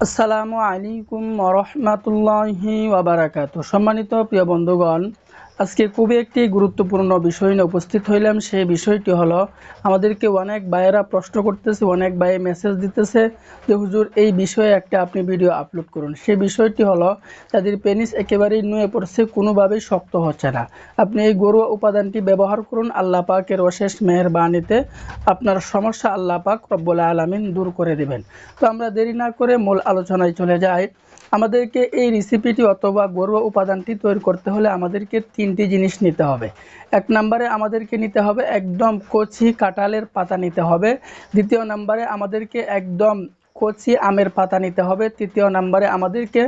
আসসালামু আলাইকুম ওয়া বারাকাতুহু। সম্মানিত প্রিয় বন্ধুগণ, আজকে খুবই একটি গুরুত্বপূর্ণ বিষয় নিয়ে উপস্থিত হইলাম। সেই বিষয়টি হলো, আমাদেরকে অনেক ভাইয়েরা প্রশ্ন করতেছে, অনেক ভাই মেসেজ দিতেছে যে হুজুর এই বিষয়ে একটা আপনি ভিডিও আপলোড করুন। সেই বিষয়টি হলো, তাদের পেনিস একেবারেই নুয়ে পড়ছে, কোনোভাবেই শক্ত হচ্ছে না। আপনি এই ঘরোয়া উপাদানটি ব্যবহার করুন, আল্লাহ পাকের অশেষ মেহেরবানিতে আপনার সমস্যা আল্লাহ পাক রব্বুল আলামিন দূর করে দেবেন। তো আমরা দেরি না করে মূল আলোচনায় চলে যাই। আমাদেরকে এই রেসিপিটি অথবা ঘরোয়া উপাদানটি তৈরি করতে হলে আমাদেরকে তিনটি জিনিস নিতে হবে। এক নম্বরে আমাদেরকে নিতে হবে একদম কচি কাঁঠালের পাতা নিতে হবে। দ্বিতীয় নম্বরে আমাদেরকে একদম কচি আমের পাতা নিতে হবে। তৃতীয় নম্বরে আমাদেরকে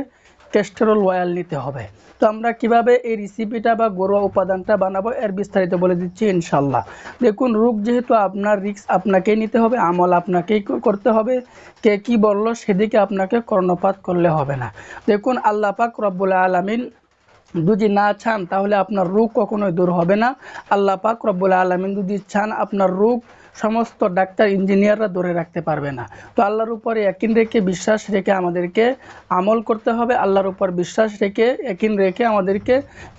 ক্যাস্টরল অয়েল নিতে হবে। তো আমরা কিভাবে এই রেসিপিটা বা ঘরোয়া উপাদানটা বানাবো এর বিস্তারিত বলে দিচ্ছি ইনশাল্লাহ। দেখুন, রোগ যেহেতু আপনার, রিস্ক আপনাকেই নিতে হবে, আমল আপনাকেই করতে হবে। কে কি বললো সেদিকে আপনাকে কর্ণপাত করলে হবে না। দেখুন, আল্লাহ পাক রব্বুল আলামিন যদি না চান তাহলে আপনার রোগ কখনোই দূর হবে না। আল্লাহ পাক রব্বুল আলামিন যদি চান আপনার রোগ সমস্ত ডাক্তার ইঞ্জিনিয়াররা ধরে রাখতে পারবে না। তো আল্লাহর উপরে ইয়াকিন রেখে বিশ্বাস রেখে আমাদেরকে আমল করতে হবে। আল্লাহর উপর বিশ্বাস রেখে ইয়াকিন রেখে আমাদেরকে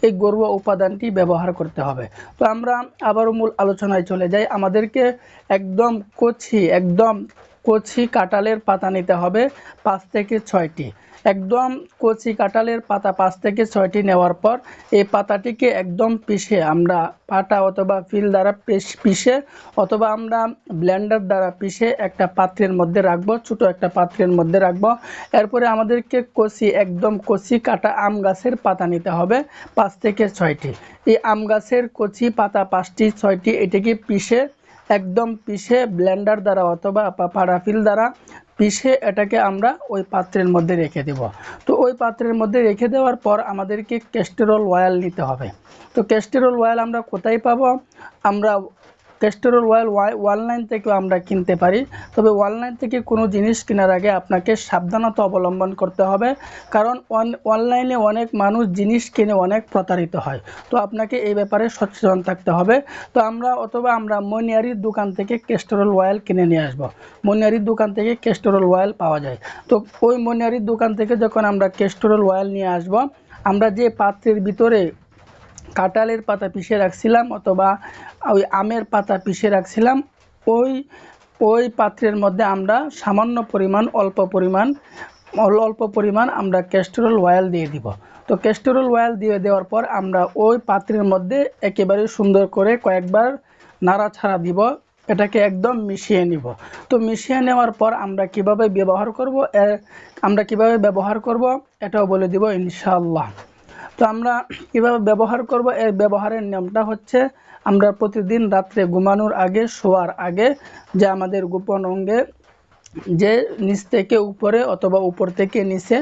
এই ঘরোয়া উপাদানটি ব্যবহার করতে হবে। তো আমরা আবারও মূল আলোচনায় চলে যাই। আমাদেরকে একদম কচি কাঁঠালের পাতা নিতে হবে 5 থেকে 6টি। একদম কচি কাঁঠালের পাতা 5 থেকে 6টি নেওয়ার পর এই পাতাটিকে একদম পিষে, আমরা পাটা অথবা ফিল দ্বারা পিষে অথবা আমরা ব্লেন্ডার দ্বারা পিষে একটা পাত্রের মধ্যে রাখবো, ছোটো একটা পাত্রের মধ্যে রাখবো। এরপরে আমাদেরকে একদম কচি কাটা আম গাছের পাতা নিতে হবে 5 থেকে 6টি। এই আম গাছের কচি পাতা 5টি 6টি এটিকে একদম পিষে ব্লেন্ডার দ্বারা অথবা পাড়াফিল দ্বারা পিষে এটাকে আমরা ওই পাত্রের মধ্যে রেখে দেব। তো ওই পাত্রের মধ্যে রেখে দেওয়ার পর আমাদেরকে ক্যাস্টরল অয়েল নিতে হবে। তো ক্যাস্টরল অয়েল আমরা কোথায় পাবো? আমরা ক্যাস্টরল অয়েল অনলাইন থেকেও আমরা কিনতে পারি। তবে অনলাইন থেকে কোনো জিনিস কেনার আগে আপনাকে সাবধানতা অবলম্বন করতে হবে, কারণ অনলাইনে অনেক মানুষ জিনিস কিনে অনেক প্রতারিত হয়। তো আপনাকে এই ব্যাপারে সচেতন থাকতে হবে। তো আমরা মনিয়ারির দোকান থেকে ক্যাস্টরল অয়েল কিনে নিয়ে আসব। মনিয়ারির দোকান থেকে ক্যাস্টরল অয়েল পাওয়া যায়। তো ওই মনিয়ারির দোকান থেকে যখন আমরা ক্যাস্টরল অয়েল নিয়ে আসব, আমরা যে পাত্রের ভিতরে কাঁঠালের পাতা পিষে রাখছিলাম অথবা ওই আমের পাতা পিষে রাখছিলাম, ওই পাত্রের মধ্যে আমরা সামান্য পরিমাণ অল্প পরিমাণ আমরা ক্যাস্টরল অয়েল দিয়ে দিব। তো ক্যাস্টরল অয়েল দিয়ে দেওয়ার পর আমরা ওই পাত্রের মধ্যে একেবারে সুন্দর করে কয়েকবার নাড়াচাড়া দিব, এটাকে একদম মিশিয়ে নিব। তো মিশিয়ে নেওয়ার পর আমরা কিভাবে ব্যবহার করব এটাও বলে দিব ইনশাআল্লাহ। তো আমরা কীভাবে ব্যবহার করব, এর ব্যবহারের নিয়মটা হচ্ছে, আমরা প্রতিদিন রাত্রে ঘুমানোর আগে, শোয়ার আগে যে আমাদের গোপন অঙ্গে যে নিচ থেকে উপরে অথবা উপর থেকে নিচে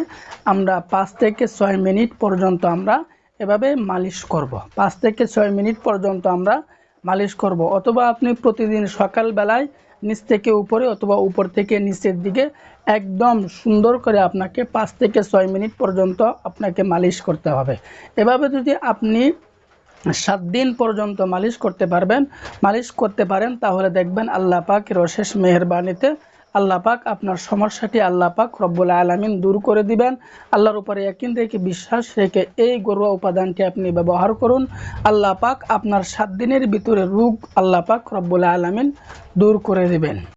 আমরা 5 থেকে 6 মিনিট পর্যন্ত আমরা এভাবে মালিশ করব। 5 থেকে 6 মিনিট পর্যন্ত আমরা মালিশ করব। অথবা আপনি প্রতিদিন সকালবেলায় নিচ থেকে উপরে অথবা উপর থেকে নিচের দিকে একদম সুন্দর করে আপনাকে 5 থেকে 6 মিনিট পর্যন্ত আপনাকে মালিশ করতে হবে। এভাবে যদি আপনি 7 দিন পর্যন্ত মালিশ করতে পারেন তাহলে দেখবেন আল্লাহ পাকের অশেষ মেহেরবানিতে আল্লাহ পাক আপনার সমস্যাটি আল্লাহ পাক রব্বুল আলামিন দূর করে দিবেন। আল্লাহর উপরে ইয়াকিন রেখে বিশ্বাস রেখে এই ঘরোয়া উপাদানটি আপনি ব্যবহার করুন। আল্লাহ পাক আপনার 7 দিনের ভিতরে রোগ আল্লাহ পাক রব্বুল আলামিন দূর করে দিবেন।